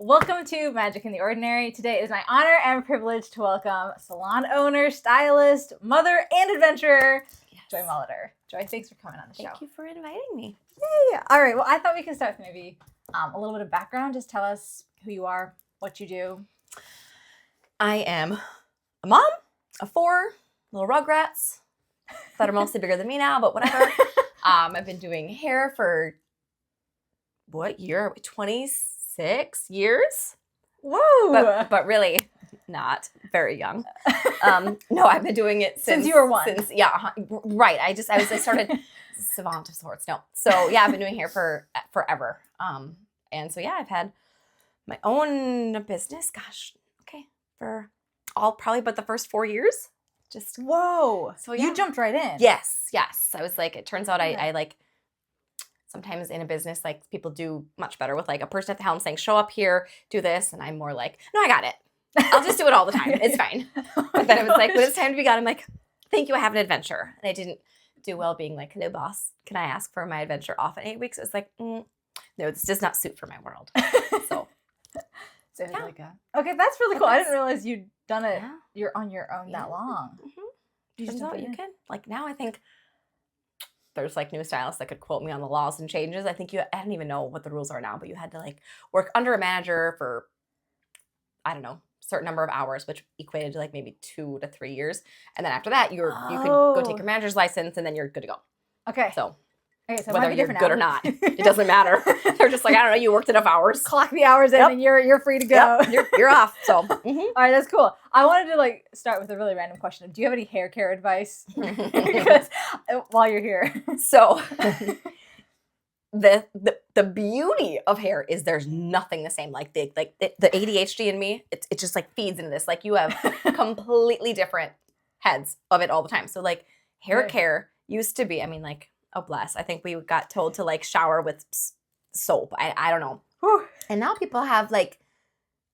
Welcome to Magic in the Ordinary. Today is my honor and privilege to welcome salon owner, stylist, mother, and adventurer, Joy Molitor. Joy, thanks for coming on the show. Thank you for inviting me. Yay! All right, well, I thought we could start with maybe a little bit of background. Just tell us who you are, what you do. I am a mom of 4 little rugrats that are mostly bigger than me now, but whatever. I've been doing hair for, what year? 26 years? Whoa! But really not very young. No, I've been doing it since you were 1. Right. I started savant of sorts. No. So yeah, I've been doing hair for forever. And so yeah, I've had my own business, for probably but the first 4 years. Just whoa. So yeah. You jumped right in. Yes. I was like, it turns out I like sometimes in a business, like people do much better with like a person at the helm saying, show up here, do this. And I'm more like, no, I got it. I'll just do it all the time. It's fine. But then it was like, when it's time to be gone, I'm like, thank you, I have an adventure. And I didn't do well being like, hello, boss, can I ask for my adventure off in 8 weeks? It was like, no, this does not suit for my world. So it was like okay, that's really cool. I didn't realize you'd done it. Yeah. You're on your own that long. Mm-hmm. Turns out you can. Like now I think there's like new stylists that could quote me on the laws and changes. I don't even know what the rules are now, but you had to like work under a manager for, I don't know, certain number of hours, which equated to like maybe 2 to 3 years. And then after that, you could go take your manager's license and then you're good to go. Okay. So whether you're good or not, it doesn't matter. They're just like, I don't know, you worked enough hours. Clock the hours in and you're free to go. Yep. You're off. So all right, that's cool. I wanted to like start with a really random question. Do you have any hair care advice? Because while you're here. So the beauty of hair is there's nothing the same. Like the ADHD in me, it just like feeds into this. Like you have completely different heads of it all the time. So like hair care used to be, I mean like, oh bless, I think we got told to like shower with soap. I don't know. Whew. And now people have like,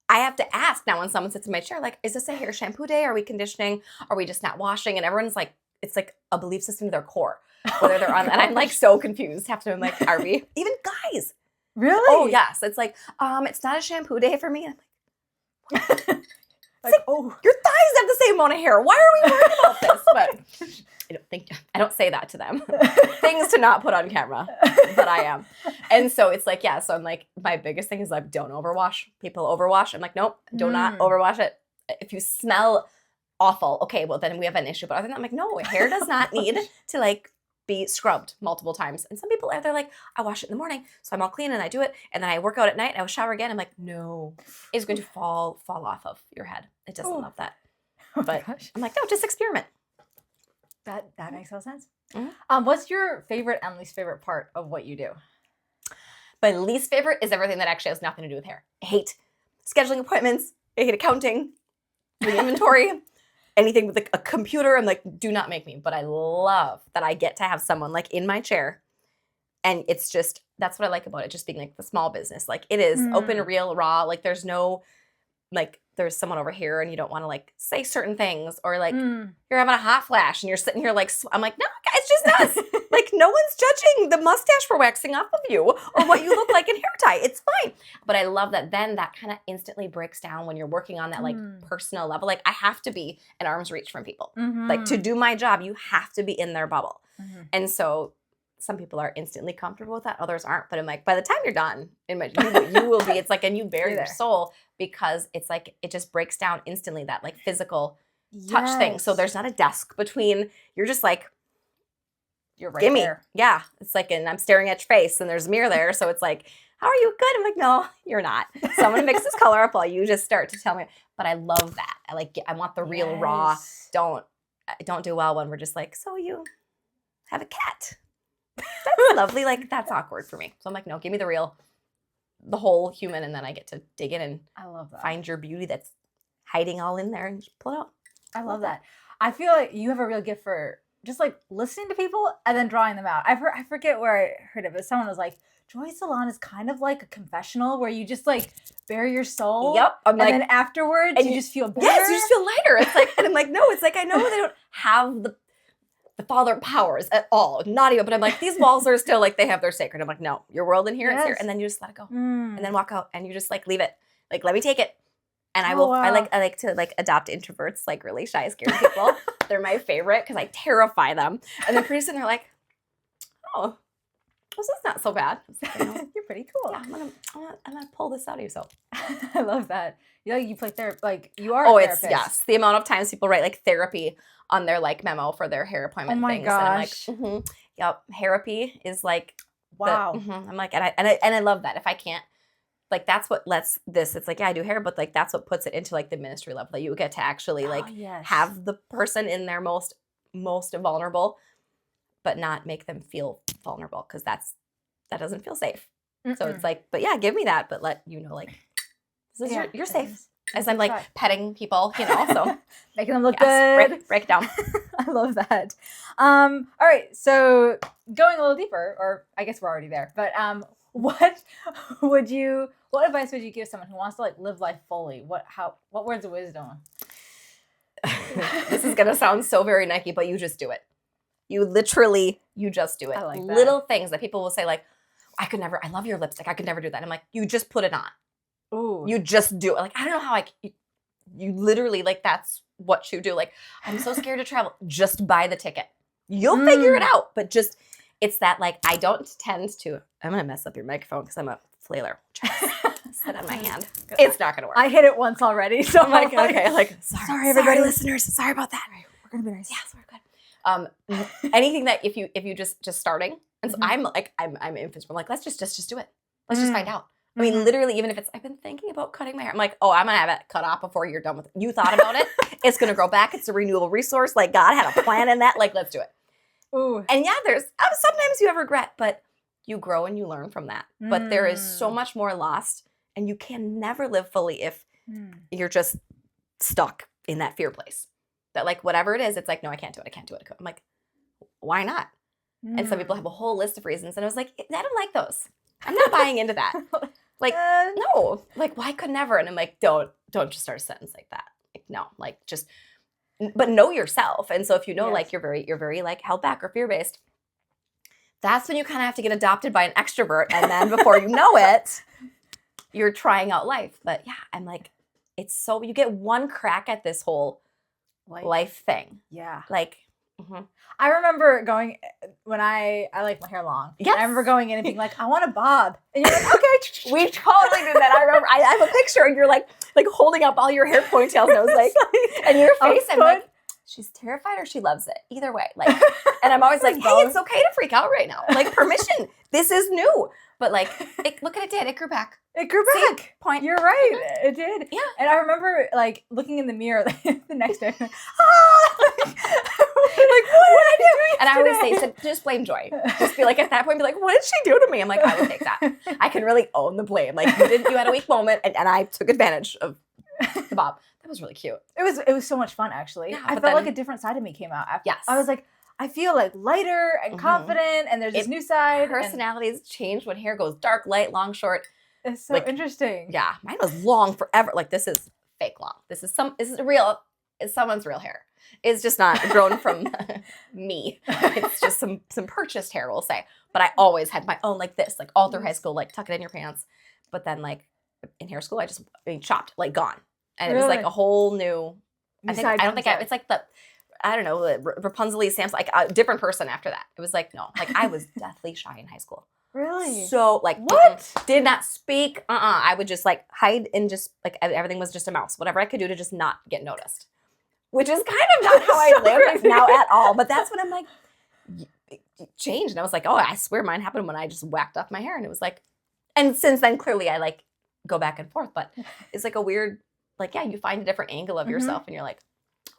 I have to ask now when someone sits in my chair, like, is this a hair shampoo day? Are we conditioning? Are we just not washing? And everyone's like, it's like a belief system to their core, whether they're on, and I'm like so confused. Half the time I'm like, are we? Even guys. Really? Oh yes. It's like, it's not a shampoo day for me. And I'm like, like, oh, your thighs have the same amount of hair. Why are we worried about this? But I don't say that to them. Things to not put on camera, but I am. And so it's like, yeah, so I'm like, my biggest thing is like, don't overwash. People overwash. I'm like, nope, do not overwash it. If you smell awful, okay, well then we have an issue. But other than that, I'm like, no, hair does not need to like be scrubbed multiple times. And some people they're like, I wash it in the morning, so I'm all clean and I do it. And then I work out at night and I will shower again. I'm like, no, it's going to fall off of your head. It doesn't love that. But I'm like, no, just experiment. That makes no sense. Mm-hmm. What's your favorite and least favorite part of what you do? My least favorite is everything that actually has nothing to do with hair. I hate scheduling appointments. I hate accounting, doing inventory, anything with a computer. I'm like, do not make me. But I love that I get to have someone like in my chair. And it's just, that's what I like about it. Just being like the small business. Like it is open, real, raw. Like there's no, like there's someone over here and you don't want to like say certain things or like you're having a hot flash and you're sitting here like, I'm like, no, it's just us. Like no one's judging the mustache we're waxing off of you or what you look like in hair tie. It's fine. But I love that then that kind of instantly breaks down when you're working on that like personal level. Like I have to be an arm's reach from people. Like to do my job, you have to be in their bubble. And so some people are instantly comfortable with that. Others aren't. But I'm like, by the time you're done, you will be. It's like, and you bare your soul because it's like, it just breaks down instantly that like physical touch thing. So there's not a desk between, you're just like, you're right gimme. there. Yeah. It's like, and I'm staring at your face and there's a mirror there. So it's like, how are you? Good. I'm like, no, you're not. So I'm going to mix this color up while you just start to tell me. But I love that. I want the real raw. Don't do well when we're just like, so you have a cat. That's lovely. Like that's awkward for me. So I'm like, no, give me the whole human, and then I get to dig in and I love that. Find your beauty that's hiding all in there and just pull it out. I love that. I feel like you have a real gift for just like listening to people and then drawing them out. I forget where I heard it, but someone was like, Joy Salon is kind of like a confessional where you just like bare your soul. Yep. And then afterwards you just feel better. Yes, you just feel lighter. It's like, and I'm like, no, it's like, I know they don't have the father powers at all. Not even, but I'm like, these walls are still like, they have their sacred. I'm like, no, your world in here is here. And then you just let it go. And then walk out and you just like leave it. Like, let me take it. And I Oh, will. wow. I like to like adopt introverts, like really shy, scared people. They're my favorite because I terrify them. And then pretty soon they're like, oh, this is not so bad. I was like, you know, You're pretty cool. yeah, I'm gonna pull this out of you. So, I love that. You play therapy, like you are oh, a it's therapist. the amount of times people write like therapy on their like memo for their hair appointment my things, and I'm like, gosh. yep, therapy is like, Wow. I'm like, and I love that. If I can't, like, that's what lets this. It's like, yeah, I do hair, but like that's what puts it into like the ministry level that you get to actually like Yes. have the person in their most vulnerable, but not make them feel vulnerable because that doesn't feel safe. So it's like, but yeah, give me that, but let you know, like, this is you're safe. As I'm like petting people, you know, so making them look good. Break it down. I love that. All right, so going a little deeper, or I guess we're already there, but what advice would you give someone who wants to like live life fully? What words of wisdom? This is gonna sound so very Nike, but you just do it. You just do it. I like that. Little things that people will say like, I love your lipstick. I could never do that. I'm like, you just put it on. Ooh. You just do it. Like, I don't know how you literally, like, that's what you do. Like, I'm so scared to travel. Just buy the ticket. You'll figure it out. But just, it's that, like, I don't tend to, I'm going to mess up your microphone because I'm a flailer. Sit on my hand. It's not going to work. I hit it once already. So I'm like, okay, like, sorry everybody. Listeners. Sorry about that. Right, we're going to be nice. Yeah, so we're good. Anything that if you just starting, and so I'm infants. I'm like, let's just do it. Let's just find out. I mean, literally, even if it's, I've been thinking about cutting my hair. I'm like, oh, I'm going to have it cut off before you're done with it. You thought about it. It's going to grow back. It's a renewable resource. Like, God had a plan in that. Like, let's do it. Ooh. And yeah, there's, sometimes you have regret, but you grow and you learn from that. But there is so much more lost, and you can never live fully if you're just stuck in that fear place. That, like, whatever it is, it's like, no, I can't do it. I can't do it. I'm like, why not? And some people have a whole list of reasons. And I was like, I don't like those. I'm not buying into that. Like, no, like, why could never? And I'm like, don't just start a sentence like that. Like, no, like, just, but know yourself. And so if you know, like, you're very like held back or fear-based, that's when you kind of have to get adopted by an extrovert. And then before you know it, you're trying out life. But yeah, I'm like, it's so, you get one crack at this whole life thing. Yeah. Like, I remember going when I like my hair long. Yes. I remember going in and being like, I want a bob. And you're like, okay. We totally did that. I remember I have a picture and you're like holding up all your hair ponytails. And I was like, and your face, I'm like, she's terrified or she loves it. Either way. Like, and I'm always like, hey, it's okay to freak out right now. Like, permission. This is new. But like, look at it did. It grew back. It grew back. See, point. You're right. It did. Yeah. And I remember like looking in the mirror the next day. Like, what did I do? And I always say, so just blame Joy. Just be like, at that point, be like, what did she do to me? I'm like, I will take that. I can really own the blame. Like, you had a weak moment, and I took advantage of the bob. That was really cute. It was so much fun, actually. Yeah, I felt like a different side of me came out. Yes. I was like, I feel like lighter and confident, and there's this new side. Personalities change when hair goes dark, light, long, short. It's so interesting. Yeah, mine was long forever. Like, this is fake long. This is real. It's someone's real hair. It's just not grown from me. It's just some purchased hair, we'll say. But I always had my own like this, like all through high school, like tuck it in your pants. But then like in hair school, chopped, like gone. And it was like a whole new, it's like I don't know, Rapunzel, Sam's, like a different person after that. It was like, no, like I was deathly shy in high school. Really? So like, what? Did not speak. I would just like hide and just like everything was just a mouse. Whatever I could do to just not get noticed. Which is kind of not how I live now at all. But that's when I'm like, it changed. And I was like, oh, I swear mine happened when I just whacked off my hair. And it was like, and since then, clearly I like go back and forth. But it's like a weird, like, yeah, you find a different angle of yourself and you're like,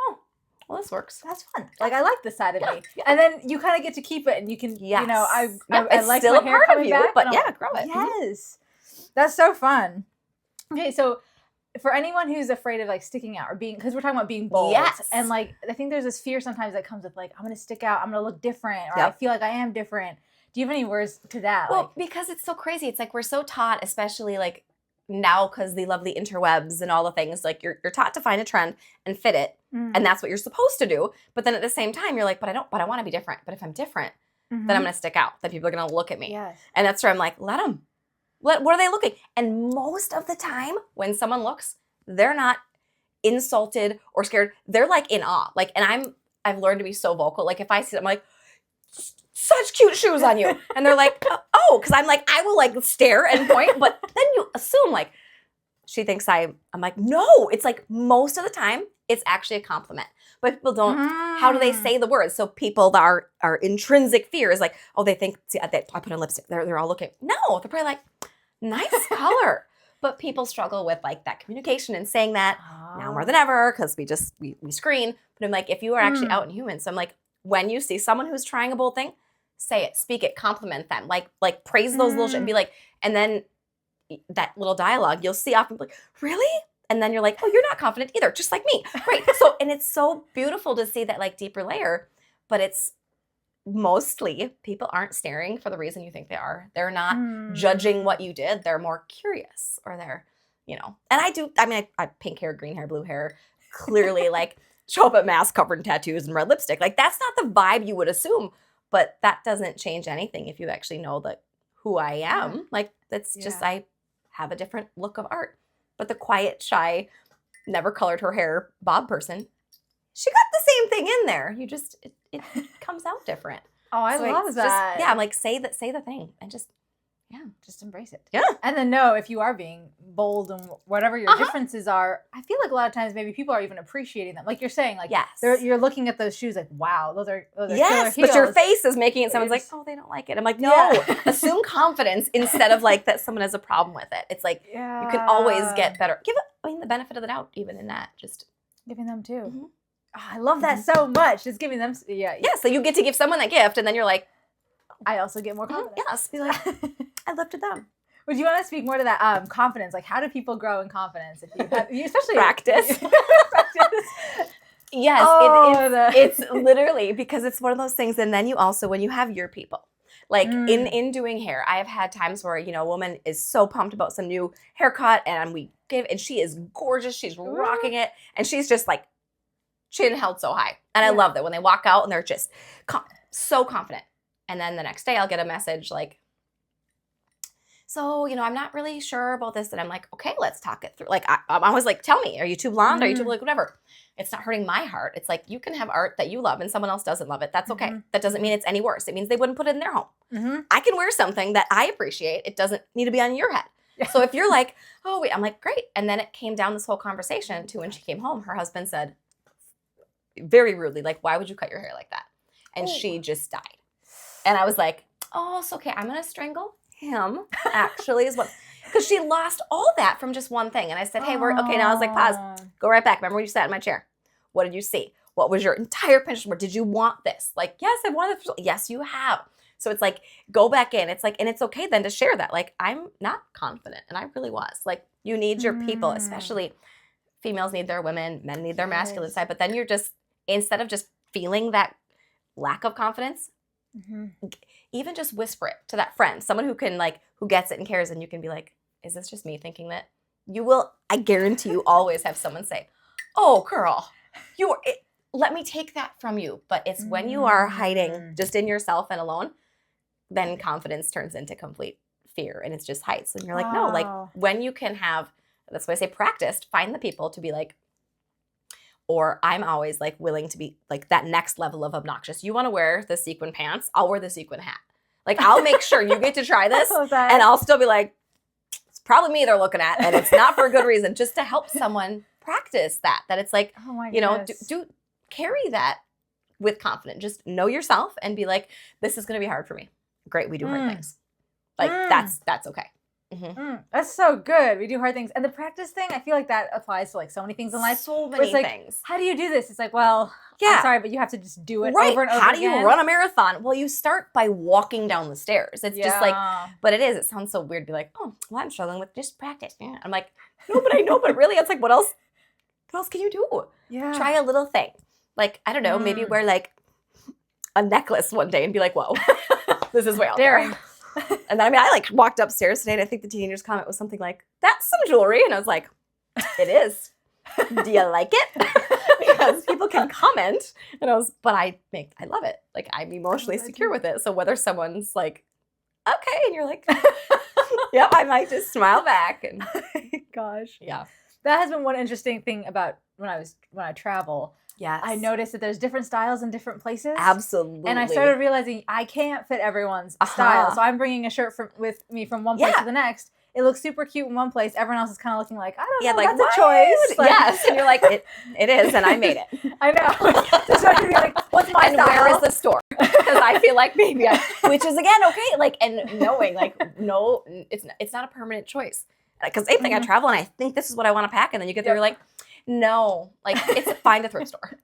oh, well, this works. That's fun. Like, I like this side of me. Yeah. And then you kind of get to keep it and you can, you know, I like still my a hair part of coming you, back, but yeah, grow it. Yes. That's so fun. Okay, so for anyone who's afraid of like sticking out or being, because we're talking about being bold. Yes. And like, I think there's this fear sometimes that comes with like, I'm going to stick out. I'm going to look different. Or I feel like I am different. Do you have any words to that? Well, because it's so crazy. It's like we're so taught, especially like now because the lovely interwebs and all the things, like you're taught to find a trend and fit it. And that's what you're supposed to do. But then at the same time, you're like, but I want to be different. But if I'm different, then I'm going to stick out. Then people are going to look at me. Yes. And that's where I'm like, let them. What are they looking? And most of the time when someone looks, they're not insulted or scared. They're like in awe. Like, and I've learned to be so vocal. Like if I see them, I'm like, such cute shoes on you. And they're like, oh, because I'm like, I will like stare and point, but then you assume like, she thinks I'm like, no, it's like most of the time it's actually a compliment. But people don't, how do they say the words? So people that are intrinsic fear is like, oh, they think, see, I put on lipstick. They're all looking. No, they're probably like, nice color. But people struggle with like that communication and saying that now more than ever because we screen. But I'm like, if you are actually out in humans, so I'm like, when you see someone who's trying a bold thing, say it, speak it, compliment them, like praise those little shit and be like, and then that little dialogue, you'll see often like, really? And then you're like, oh, you're not confident either, just like me. Right. So, and it's so beautiful to see that like deeper layer, but it's mostly people aren't staring for the reason you think they are. They're not judging what you did. They're more curious or they're, and I pink hair, green hair, blue hair, clearly like show up at mass covered in tattoos and red lipstick. Like that's not the vibe you would assume, but that doesn't change anything if you actually know that who I am. Yeah. Like that's just, I have a different look of art. But the quiet, shy, never colored her hair Bob person, she got the same thing in there. You just, it comes out different. Oh, I love that. I'm like, say the thing and just embrace it. Yeah. And then know if you are being bold and whatever your differences are, I feel like a lot of times maybe people are even appreciating them. Like you're saying, like, you're looking at those shoes like, wow, those are killer heels. But your face is making it, someone's like, oh, they don't like it. I'm like, no, assume confidence instead of like that someone has a problem with it. It's like, you can always get better. Give it, the benefit of the doubt, even in that, just giving them too. Oh, I love that so much. Just giving them, Yeah, so you get to give someone that gift and then you're like, I also get more confidence. Yes, be like, I lifted them. Would you want to speak more to that confidence? Like, how do people grow in confidence? If you especially practice. Yes, it's literally because it's one of those things. And then you also, when you have your people, like in doing hair, I have had times where, a woman is so pumped about some new haircut and she is gorgeous. She's rocking it. And she's just like chin held so high. And I love that when they walk out and they're just so confident. And then the next day I'll get a message like, so, I'm not really sure about this. And I'm like, okay, let's talk it through. Like, I'm always like, tell me, are you too blonde? Are you too like whatever? It's not hurting my heart. It's like, you can have art that you love and someone else doesn't love it. That's okay. That doesn't mean it's any worse. It means they wouldn't put it in their home. I can wear something that I appreciate. It doesn't need to be on your head. So if you're like, oh, wait, I'm like, great. And then it came down this whole conversation to when she came home, her husband said very rudely, like, why would you cut your hair like that? And she just died. And I was like, oh, it's okay. I'm going to strangle him, actually, is what, because she lost all that from just one thing. And I said, hey, we're okay. Now I was like, pause, go right back. Remember when you sat in my chair? What did you see? What was your entire Pinterest board? Did you want this? Like, yes, I wanted this. Yes, you have. So it's like, go back in. It's like, and it's okay then to share that. Like, I'm not confident. And I really was. Like, you need your people, especially females need their women, men need their masculine side. But then you're just, instead of just feeling that lack of confidence, even just whisper it to that friend, someone who can like, who gets it and cares. And you can be like, is this just me thinking that? You will, I guarantee you always have someone say, oh, girl, let me take that from you. But it's when you are hiding just in yourself and alone, then confidence turns into complete fear and it's just heights. And you're like, no, like when you can have, that's why I say practiced, find the people to be like, or I'm always like willing to be like that next level of obnoxious. You want to wear the sequin pants? I'll wear the sequin hat. Like I'll make sure you get to try this and I'll still be like, it's probably me they're looking at and it's not for a good reason, just to help someone practice that it's like, do carry that with confidence. Just know yourself and be like, this is going to be hard for me. Great. We do hard things. Like that's okay. That's so good. We do hard things. And the practice thing, I feel like that applies to like so many things in life. So many things. How do you do this? It's like, well, I'm sorry, but you have to just do it over and over again. How do you run a marathon? Well, you start by walking down the stairs. It's just like, but it sounds so weird to be like, oh, well, I'm struggling with just practice. Yeah. I'm like, no, but I know, but really, it's like, what else can you do? Yeah. Try a little thing. Like, I don't know, maybe wear like a necklace one day and be like, whoa, this is way out there. And then, I like walked upstairs today and I think the teenager's comment was something like, that's some jewelry. And I was like, it is. Do you like it? Because people can comment. And I love it. Like I'm emotionally secure with it. So whether someone's like okay. And you're like, yep, I might just smile back. And Gosh. yeah. That has been one interesting thing about when I travel. Yes. I noticed that there's different styles in different places. Absolutely. And I started realizing I can't fit everyone's style. So I'm bringing a shirt with me from one place to the next. It looks super cute in one place. Everyone else is kind of looking like, I don't know, like, that's a choice. Like, yes. And you're like, it is, and I made it. I know. Just trying to be like, what's my style? Where is the store? Because I feel like maybe which is again, okay. Like, and knowing like, no, it's not a permanent choice. Because same thing, I travel and I think this is what I want to pack. And then you get there, you're like, no, like find a thrift store.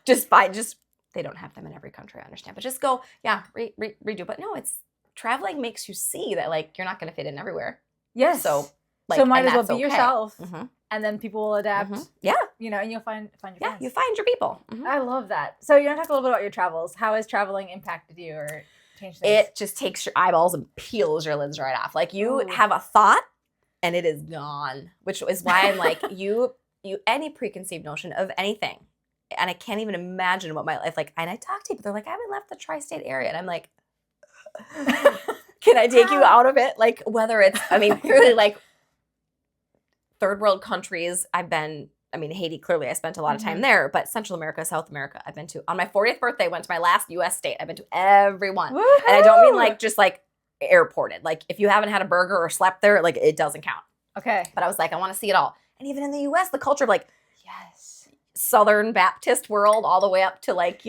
They don't have them in every country, I understand. But just go, redo. But no, traveling makes you see that like, you're not going to fit in everywhere. Yes. So might as well be yourself, and then people will adapt. Yeah. You know, and you'll find your friends. You find your people. I love that. So you want to talk a little bit about your travels. How has traveling impacted you or changed things? It just takes your eyeballs and peels your lids right off. Like you have a thought and it is gone, which is why I'm like, you any preconceived notion of anything. And I can't even imagine what my life like. And I talk to people, they're like, I haven't left the tri-state area. And I'm like, can I take you out of it? Like whether it's, clearly like third world countries I've been, Haiti, clearly I spent a lot of time there, but Central America, South America, I've been to. On my 40th birthday, went to my last US state. I've been to every one. Woo-hoo! And I don't mean like just like airported. Like if you haven't had a burger or slept there, like it doesn't count. Okay. But I was like, I want to see it all. And even in the US, the culture of like, yes, Southern Baptist world all the way up to like,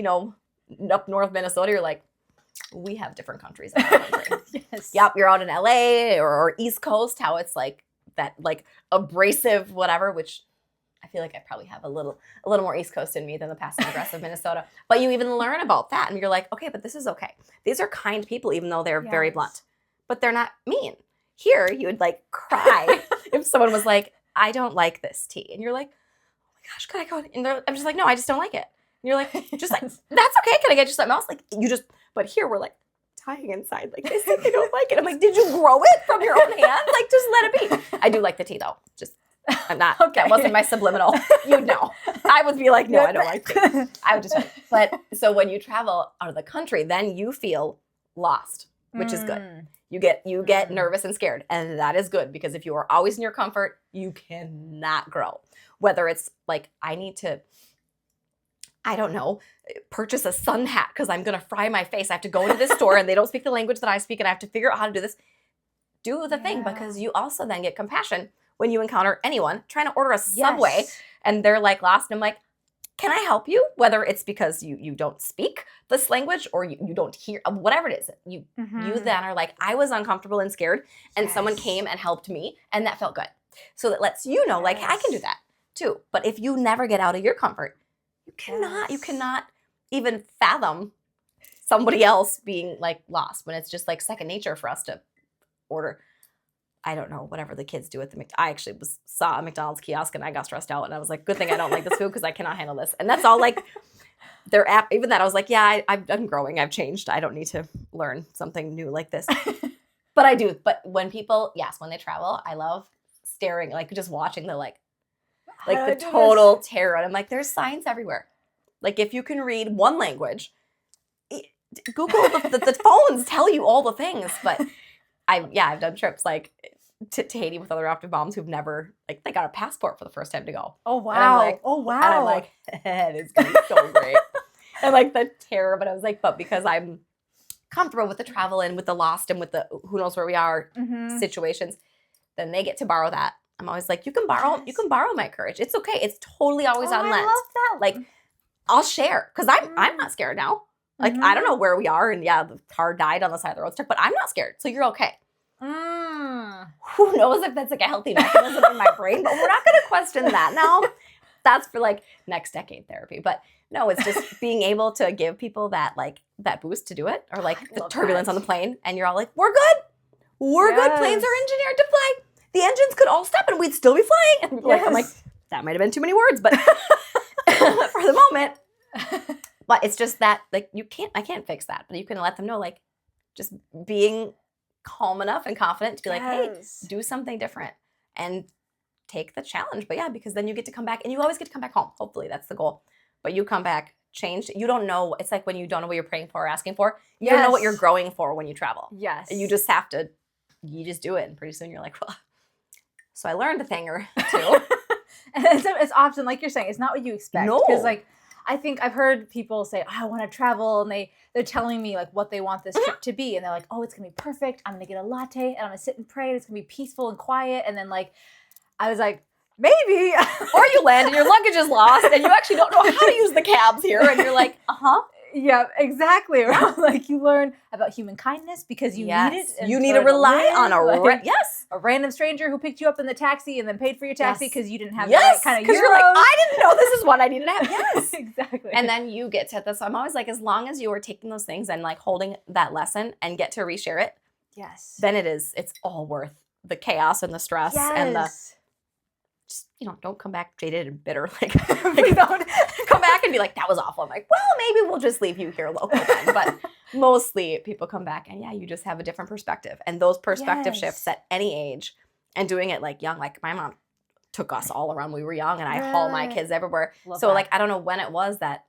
up north Minnesota, you're like, we have different countries in our country. Yes. Yep, you're out in LA or East Coast, how it's like that like abrasive whatever, which I feel like I probably have a little more East Coast in me than the passive aggressive Minnesota. But you even learn about that and you're like, okay, but this is okay. These are kind people, even though they're very blunt. But they're not mean. Here, you would like cry if someone was like, I don't like this tea. And you're like, oh my gosh, could I go? And I'm just like, no, I just don't like it. And you're like, just like, that's okay. Can I get you something else? Like but here we're like dying inside. Like they said they don't like it. I'm like, did you grow it from your own hand? Like just let it be. I do like the tea though. Just I'm not, that wasn't my subliminal. You'd know. I would be like, no, I don't like tea. I would just, but so when you travel out of the country, then you feel lost, which is good. You get nervous and scared, and that is good because if you are always in your comfort, you cannot grow. Whether it's like I need to, I don't know, purchase a sun hat because I'm gonna fry my face. I have to go into this store and they don't speak the language that I speak, and I have to figure out how to do this. Do the thing because you also then get compassion when you encounter anyone trying to order a Subway and they're like lost. And I'm like, can I help you? Whether it's because you don't speak this language or you don't hear, whatever it is, you then are like, I was uncomfortable and scared and someone came and helped me and that felt good. So that lets you know, like, I can do that too. But if you never get out of your comfort, you cannot even fathom somebody else being like lost when it's just like second nature for us to order. I don't know, whatever the kids do at the I actually saw a McDonald's kiosk and I got stressed out and I was like, good thing I don't like this food because I cannot handle this. And that's all like their app, even that I was like, yeah, I'm growing, I've changed. I don't need to learn something new like this. But I do. But when people, when they travel, I love staring, like just watching the the total terror. And I'm like, there's signs everywhere. Like if you can read one language, Google the phones tell you all the things. But I've done trips like to Haiti with other adoptive moms who've never, like, they got a passport for the first time to go. Oh, wow. And I'm like, it is going to be so great. And like the terror, but I was like, but because I'm comfortable with the travel and with the lost and with the who knows where we are situations, then they get to borrow that. I'm always like, you can borrow my courage. It's okay. It's totally always on lent. I love that. Like, I'll share because I'm not scared now. Like, I don't know where we are. And the car died on the side of the road, but I'm not scared. So you're okay. Who knows if that's like a healthy mechanism in my brain, but we're not going to question that now. That's for like next decade therapy. But no, it's just being able to give people that boost to do it, or like the turbulence on the plane. And you're all like, we're good. We're good. Planes are engineered to fly. The engines could all stop and we'd still be flying. And I'm like, that might have been too many words, but for the moment. But it's just that, like, I can't fix that, but you can let them know, like, just being calm enough and confident to be like, hey, do something different and take the challenge. But because then you get to come back, and you always get to come back home. Hopefully that's the goal. But you come back changed. You don't know. It's like when you don't know what you're praying for or asking for. You don't know what you're growing for when you travel. Yes. You just have to, you just do it. And pretty soon you're like, well, so I learned a thing or two. And it's often, like you're saying, it's not what you expect. No. Because, like, I think I've heard people say, oh, I want to travel. And they're telling me, like, what they want this trip to be. And they're like, oh, it's going to be perfect. I'm going to get a latte and I'm going to sit and pray. And it's going to be peaceful and quiet. And then, like, I was like, maybe. Or you land and your luggage is lost and you actually don't know how to use the cabs here. And you're like, Yeah, exactly. Like, you learn about human kindness because you need it. And you need to rely on a random stranger who picked you up in the taxi and then paid for your taxi because you didn't have the yes, right kind of because you're like, I didn't know this is what I needed to have. Yes, exactly. And then you get to this. So I'm always like, as long as you are taking those things and like holding that lesson and get to reshare it, yes, then it's all worth the chaos and the stress and the. Just, don't come back jaded and bitter. Like don't come back and be like, that was awful. I'm like, well, maybe we'll just leave you here local then. But mostly people come back and you just have a different perspective. And those perspective shifts at any age and doing it like young, like my mom took us all around when we were young and I haul my kids everywhere. Love so that. like, I don't know when it was that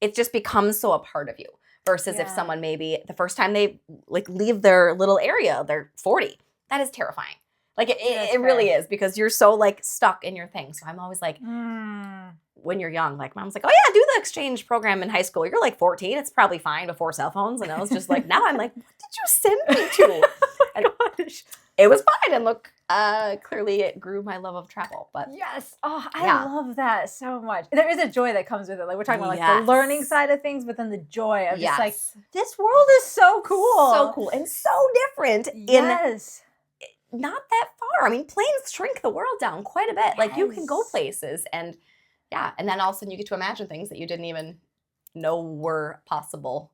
it just becomes so a part of you versus if someone maybe the first time they like leave their little area, they're 40. That is terrifying. Like it really is because you're so like stuck in your thing. So I'm always like, when you're young, like mom's like, oh yeah, do the exchange program in high school. You're like 14. It's probably fine before cell phones. And I was just like, now I'm like, what did you send me to? And it was fine. And look, clearly it grew my love of travel. But yes. Oh, I love that so much. There is a joy that comes with it. Like we're talking about like the learning side of things, but then the joy of just like, this world is so cool. So cool. And so different not that far. I mean, planes shrink the world down quite a bit. Yes. Like you can go places and and then all of a sudden you get to imagine things that you didn't even know were possible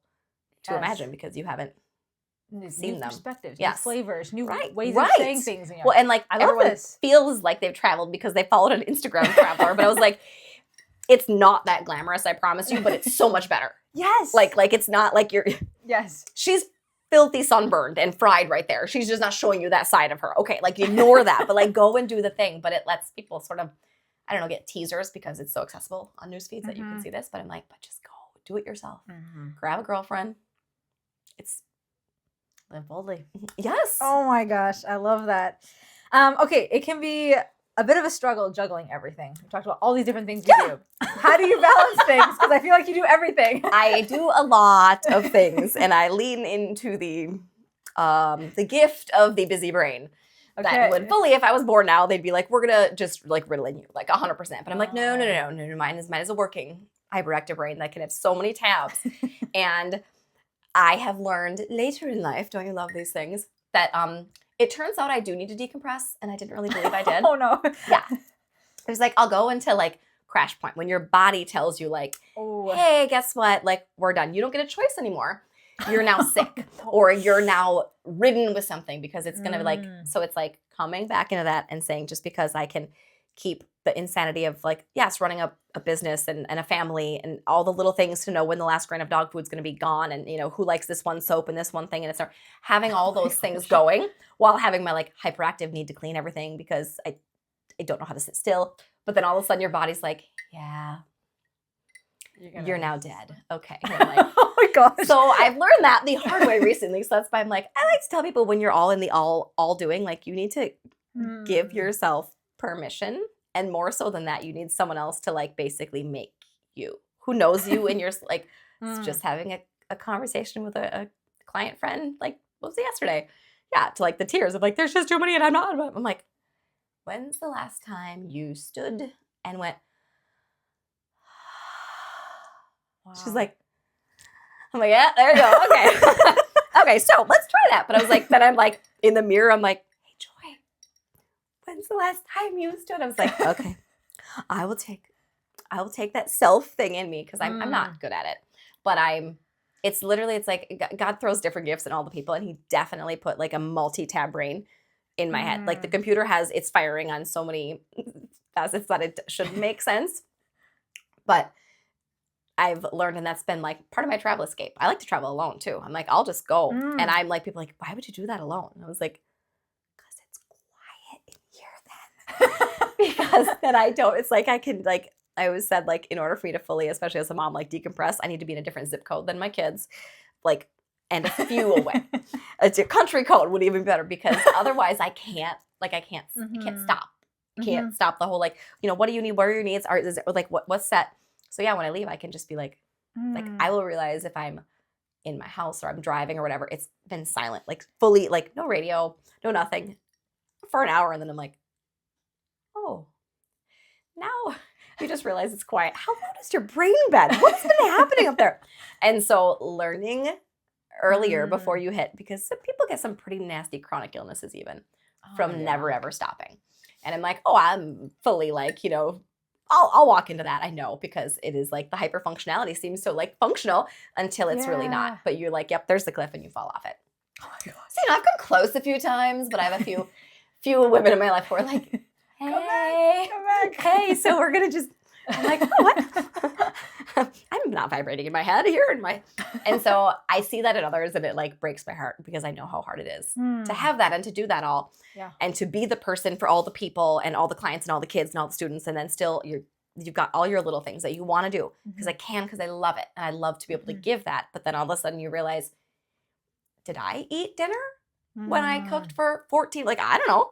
to imagine because you haven't seen them. Perspectives, new flavors, new ways of saying things. Well, and like everyone feels like they've traveled because they followed an Instagram traveler, but I was like, it's not that glamorous, I promise you, but it's so much better. Yes. Like it's not like you're she's filthy sunburned and fried right there. She's just not showing you that side of her. Okay, like ignore that, but like go and do the thing. But it lets people sort of, I don't know, get teasers because it's so accessible on news feeds that you can see this. But I'm like, but just go do it yourself. Grab a girlfriend. It's live boldly. Yes. Oh my gosh, I love that. Okay, it can be a bit of a struggle juggling everything. We talked about all these different things you do. How do you balance things? Because I feel like you do everything. I do a lot of things, and I lean into the gift of the busy brain. That would fully, if I was born now, they'd be like, we're gonna just like riddling you like 100%. But I'm like, no. Mine is a working hyperactive brain that can have so many tabs. And I have learned later in life, don't you love these things, that it turns out I do need to decompress, and I didn't really believe I did. Oh no. Yeah. It was like, I'll go into like crash point when your body tells you like, hey, guess what? Like, we're done. You don't get a choice anymore. You're now sick or you're now ridden with something because it's going to be like, so it's like coming back into that and saying, just because I can keep the insanity of like, yes, running a business and a family and all the little things to know when the last grain of dog food is going to be gone and, who likes this one soap and this one thing. And it's having all those things going while having my like hyperactive need to clean everything because I don't know how to sit still. But then all of a sudden your body's like, yeah, you're now dead. Okay. And I'm like, oh my gosh. So I've learned that the hard way recently. So that's why I'm like, I like to tell people when you're all in the all doing, like you need to give yourself permission. And more so than that, you need someone else to like basically make you, who knows you and you're like, just having a conversation with a client friend, like what was it yesterday? Yeah, to like the tears of like, there's just too many and I'm not. I'm like, when's the last time you stood and went, wow. She's like, I'm like, yeah, there you go. Okay. Okay, so let's try that. But I was like, then I'm like in the mirror, I'm like, hey, Joy, when's the last time you stood? I was like, okay, I will take that self thing in me because I'm not good at it. But it's like God throws different gifts in all the people. And he definitely put like a multi-tab brain in my head. Like the computer it's firing on so many facets that it should make sense. But I've learned, and that's been like part of my travel escape. I like to travel alone too. I'm like, I'll just go. And I'm like, people are like, why would you do that alone? And I was like, because it's quiet in here then. Because then it's like I can like I always said, like, in order for me to fully, especially as a mom, like decompress, I need to be in a different zip code than my kids, like, and a few away. A country code would even be better because otherwise I can't stop. I can't stop the whole, like, what do you need? What are your needs? Is it like what's set? So yeah, when I leave, I can just be like I will realize if I'm in my house or I'm driving or whatever, it's been silent, like fully, like no radio, no nothing for an hour, and then I'm like, oh, now you just realize it's quiet. How loud is your brain been? What's been happening up there? And so learning earlier before you hit, because some people get some pretty nasty chronic illnesses even from never ever stopping. And I'm like, oh, I'm fully like, I'll walk into that. I know, because it is like the hyperfunctionality seems so like functional until it's really not. But you're like, yep, there's the cliff and you fall off it. Oh my gosh. So, I've come close a few times, but I have a few women in my life who are like, hey, come back. Hey, so we're going to just, I'm like, what? I'm not vibrating in my head here. And so I see that in others and it like breaks my heart because I know how hard it is to have that and to do that all. Yeah. And to be the person for all the people and all the clients and all the kids and all the students. And then still you've got all your little things that you want to do because I love it. And I love to be able to give that. But then all of a sudden you realize, did I eat dinner when I cooked for 14? Like, I don't know.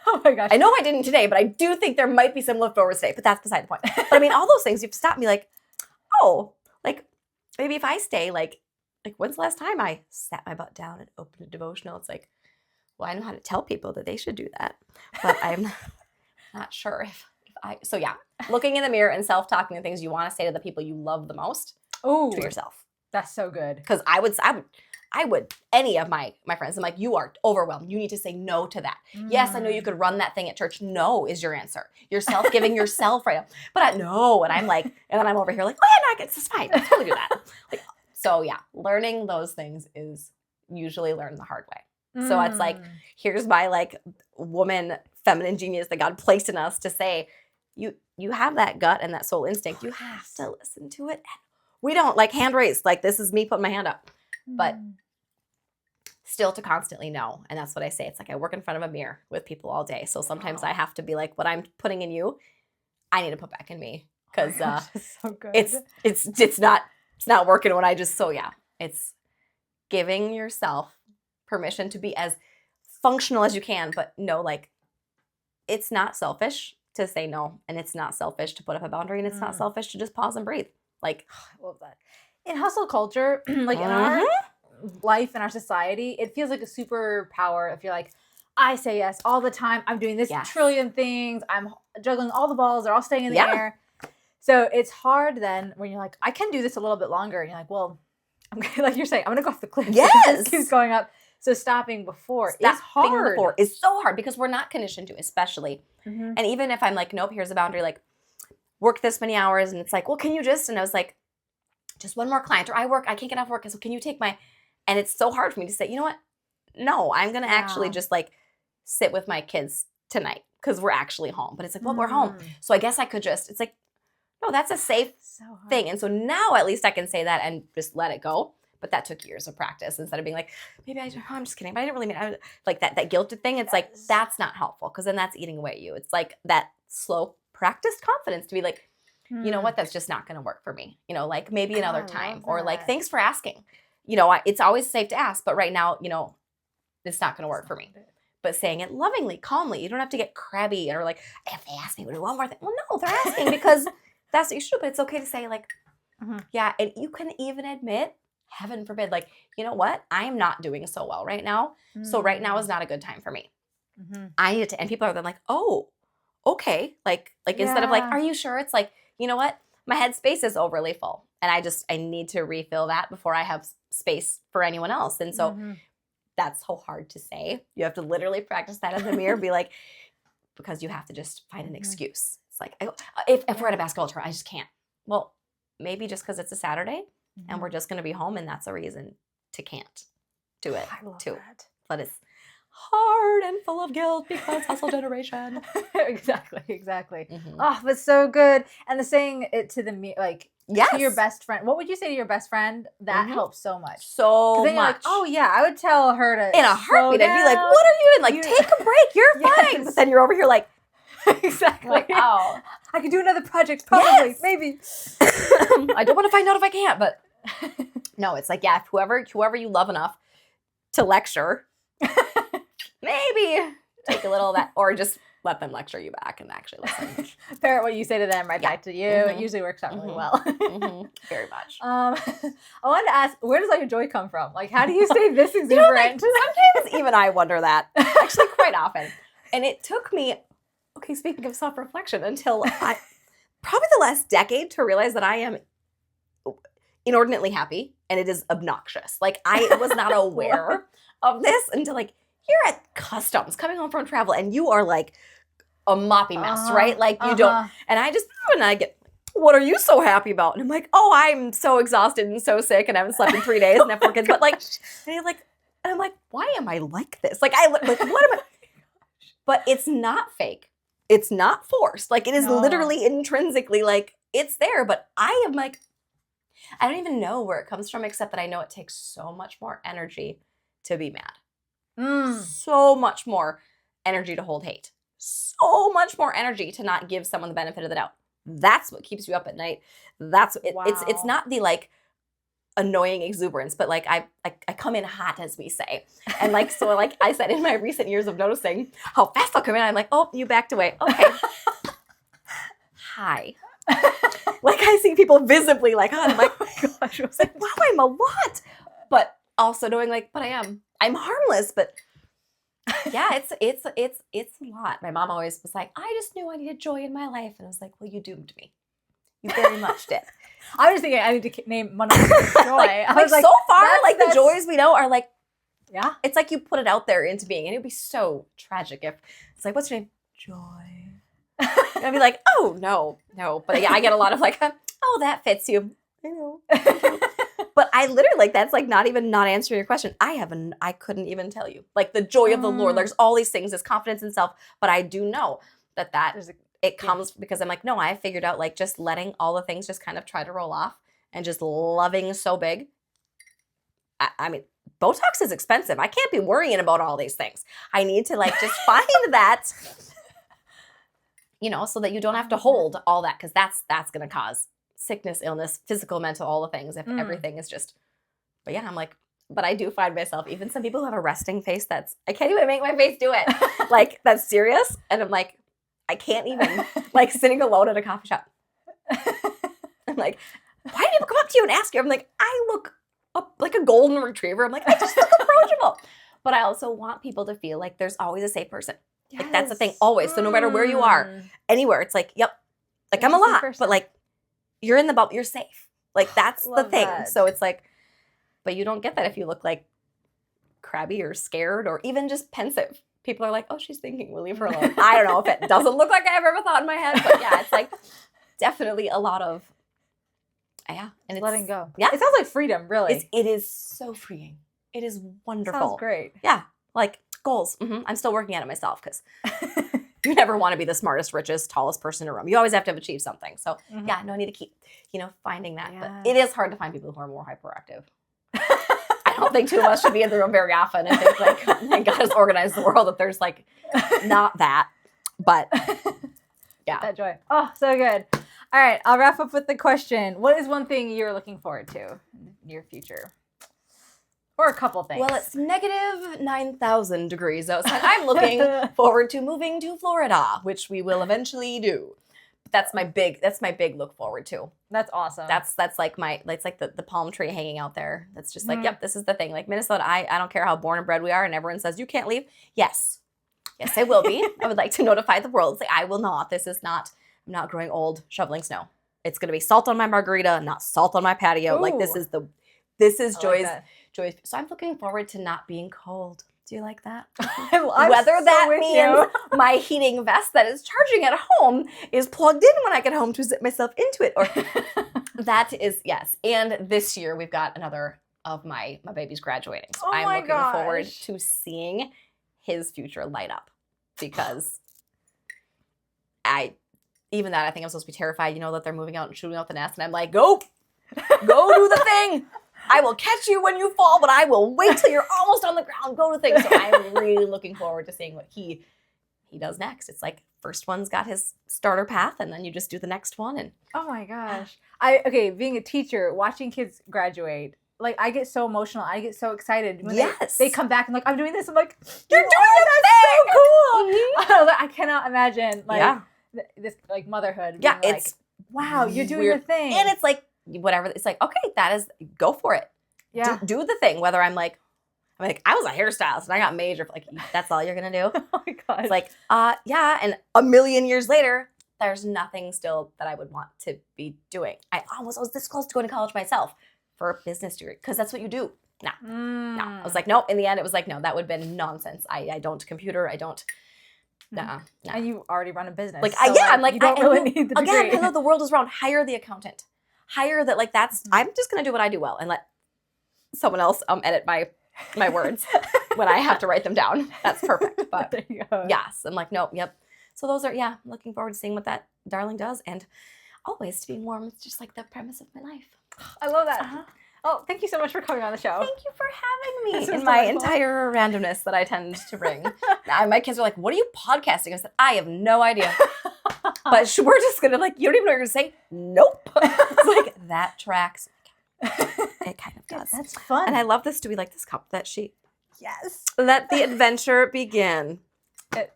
Oh my gosh. I know I didn't today, but I do think there might be some leftovers today, but that's beside the point. But I mean, all those things, you've stopped me like, oh, like maybe if I stay, like when's the last time I sat my butt down and opened a devotional? It's like, well, I know how to tell people that they should do that, but I'm not sure so yeah, looking in the mirror and self-talking the things you want to say to the people you love the most to yourself. That's so good. Because I would, any of my friends, I'm like, you are overwhelmed. You need to say no to that. Yes, I know you could run that thing at church. No is your answer. You're self-giving yourself right now. But no, and I'm like, and then I'm over here like, oh yeah, no, it's fine. I totally do that. Like, so yeah, learning those things is usually learned the hard way. So it's like, here's my like woman, feminine genius that God placed in us to say, you have that gut and that soul instinct. You have to listen to it. We don't like hand raised. Like this is me putting my hand up. But still to constantly know. And that's what I say. It's like I work in front of a mirror with people all day. So sometimes I have to be like, what I'm putting in you, I need to put back in me. Because so good. it's not working when I just, so yeah. It's giving yourself permission to be as functional as you can, but no, like it's not selfish to say no. And it's not selfish to put up a boundary. And it's not selfish to just pause and breathe. Like, I love that. In hustle culture, like in our life, in our society, it feels like a superpower if you're like, I say yes all the time. I'm doing this trillion things. I'm juggling all the balls. They're all staying in the air. So it's hard then when you're like, I can do this a little bit longer. And you're like, well, I'm like you're saying, I'm going to go off the cliff. Yes. This keeps going up. So stopping before is hard. It's so hard because we're not conditioned to, especially. And even if I'm like, nope, here's a boundary, like work this many hours. And it's like, well, can you just, and I was like, just one more client, or I can't get off work. So can you take and it's so hard for me to say, you know what? No, I'm going to actually just like sit with my kids tonight because we're actually home. But it's like, well, we're home. So I guess I could it's like, no, that's a safe thing. And so now at least I can say that and just let it go. But that took years of practice instead of being like, maybe I'm just kidding. But I didn't really mean like that guilted thing. It's like, that's not helpful because then that's eating away at you. It's like that slow practiced confidence to be like, you know what, that's just not going to work for me. Like maybe another time or like, thanks for asking. It's always safe to ask, but right now, it's not going to work for me. But saying it lovingly, calmly, you don't have to get crabby or like, if they ask me to do one more thing. Well, no, they're asking because that's what you should do. But it's okay to say like, yeah. And you can even admit, heaven forbid, like, you know what? I'm not doing so well right now. So right now is not a good time for me. I need to, and people are then like, oh, okay. Like instead of like, are you sure? It's like, you know what? My headspace is overly full and I need to refill that before I have space for anyone else. And so that's so hard to say. You have to literally practice that in the mirror, be like, because you have to just find an excuse. It's like, if we're at a basketball tournament, I just can't. Well, maybe just because it's a Saturday and we're just going to be home and that's a reason to can't do it too. That. But it's hard and full of guilt because hustle generation. Exactly. Oh, but so good. And the saying it to to your best friend. What would you say to your best friend? That helps so much. So much. Like, oh yeah, I would tell her to in a heartbeat. I'd be like, what are you doing? Like, take a break. You're fine. But then you're over here like, Exactly. Like, oh. I could do another project, probably, Yes. maybe. I don't want to find out if I can't, but no, it's like, yeah, whoever you love enough to lecture, maybe take a little of that, or just let them lecture you back and actually listen. Parrot what you say to them right back to you. It Mhm. usually works out really Mhm. well. Very much. I wanted to ask, where does all your joy come from? Like, how do you stay this You know, exuberant? sometimes even I wonder that, actually quite often. And it took me, okay, speaking of self-reflection, until probably the last decade to realize that I am inordinately happy and it is obnoxious. Like, I was not aware of this until, like, you're at customs coming home from travel and you are like a moppy mess, right? Like, you don't, and I get, what are you so happy about? And I'm like, oh, I'm so exhausted and so sick and I haven't slept in 3 days and have 4 kids. But like, and I'm like, why am I like this? Like, what am I? But it's not fake. It's not forced. Like, it is literally intrinsically, like, it's there. But I am like, I don't even know where it comes from, except that I know it takes so much more energy to be mad. So much more energy to hold hate. So much more energy to not give someone the benefit of the doubt. That's what keeps you up at night. That's it, it's not the like annoying exuberance, but like I come in hot, as we say. And like, so like I said, in my recent years of noticing how fast I'll come in, I'm like, oh, you backed away. Okay. Hi. Like, I see people visibly like, oh, I'm like, oh my gosh. I was like, wow, I'm a lot. But also knowing like, but I'm harmless, but yeah, it's a lot. My mom always was like, I just knew I needed joy in my life. And I was like, well, you doomed me. You very much did. I was thinking I need to name one of them joy. like, I was like, so far, like the joys we know are like, yeah. It's like you put it out there into being. And it would be so tragic if it's like, what's your name? Joy. And I'd be like, oh, no. But yeah, I get a lot of like, oh, that fits you. I know. But I literally, like, that's like not even not answering your question. I couldn't even tell you. Like, the joy of the Lord, there's all these things, this confidence in self. But I do know that it comes because I'm like, no, I figured out like just letting all the things just kind of try to roll off and just loving so big. I mean, Botox is expensive. I can't be worrying about all these things. I need to like just find that, you know, so that you don't have to hold all that, because that's going to cause sickness, illness, physical, mental, all the things if everything is just, but yeah, I'm like, but I do find myself, even some people who have a resting face I can't even make my face do it. Like, that's serious. And I'm like, I can't even, like, sitting alone at a coffee shop. I'm like, why do people come up to you and ask you? I'm like, I look like a golden retriever. I'm like, I just look approachable. But I also want people to feel like there's always a safe person. Yes. Like, that's the thing, always. So no matter where you are, anywhere, it's like, yep, like, I'm a lot, but like, you're in the bubble, you're safe. Like, that's the thing. That. So it's like, but you don't get that if you look like crabby or scared or even just pensive. People are like, oh, she's thinking, we'll leave her alone. I don't know if it doesn't look like I've ever thought in my head, but yeah, it's like definitely a lot of, yeah. And it's letting go. Yeah. It sounds like freedom, really. It is so freeing. It is wonderful. Sounds great. Yeah. Like, goals. I'm still working at it myself, because you never want to be the smartest, richest, tallest person in a room. You always have to have achieved something. So yeah, no, I need to keep, finding that. Yeah. But it is hard to find people who are more hyperactive. I don't think two of us should be in the room very often and think like, thank God has organized the world that there's like not that. But yeah. That joy. Oh, so good. All right, I'll wrap up with the question. What is one thing you're looking forward to in the near future? Or a couple things. Well, it's negative 9,000 degrees outside. I'm looking forward to moving to Florida, which we will eventually do. That's my big look forward to. That's awesome. That's like the palm tree hanging out there. That's just like, yep, this is the thing. Like, Minnesota, I don't care how born and bred we are, and everyone says you can't leave. Yes, I will be. I would like to notify the world. Say, I will not. I'm not growing old shoveling snow. It's gonna be salt on my margarita, not salt on my patio. Ooh. Like, this is Joy's. Like so I'm looking forward to not being cold. Do you like that? Whether so that means my heating vest that is charging at home is plugged in when I get home to zip myself into it. Or that is, yes. And this year we've got another of my baby's graduating. So I'm looking forward to seeing his future light up, because I think I'm supposed to be terrified, that they're moving out and shooting out the nest. And I'm like, go do the thing. I will catch you when you fall, but I will wait till you're almost on the ground. Go to things. So I'm really looking forward to seeing what he he does next. It's like first one's got his starter path, and then you just do the next one. And Oh my gosh. Being a teacher, watching kids graduate, like I get so emotional. I get so excited when Yes. they come back and like, I'm doing this. I'm like, You're "You doing are, the that's so thing!" cool. Like, I cannot imagine like Yeah. this like motherhood. Yeah, being it's like, wow, you're doing weird. the thing. And it's like whatever. It's like, okay, that is, go for it. yeah. Do the thing. Whether I'm like, I was a hairstylist and I got major. Like, that's all you're gonna do. Oh my gosh. It's like, yeah. And a million years later, there's nothing still that I would want to be doing. I was this close to going to college myself for a business degree because that's what you do. No. I was like, nope. In the end, it was like, no, that would have been nonsense. I don't computer. I don't. Nah. And you already run a business. Like, so, I'm like, you don't really need the degree. Again, the world is round. Hire the accountant. Hire that. Like, that's. I'm just gonna do what I do well and let someone else edit my words when I have to write them down. That's perfect. But There you go. yes, I'm like, nope, yep. So those are, I'm looking forward to seeing what that darling does, and always to being warm. It's just like the premise of my life. I love that. Uh-huh. Oh, thank you so much for coming on the show. Thank you for having This me was in my delightful. entire randomness that I tend to bring. Now, my kids are like, what are you podcasting? I said, I have no idea. But we're just going to like, you don't even know what you're going to say? Nope. It's like, that tracks. It kind of does. That's fun. And I love this. Do we like this cup that she, yes. let the adventure begin.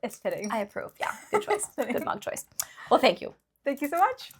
It's fitting. I approve. Yeah. Good choice. Fitting. Good mug choice. Well, thank you. Thank you so much.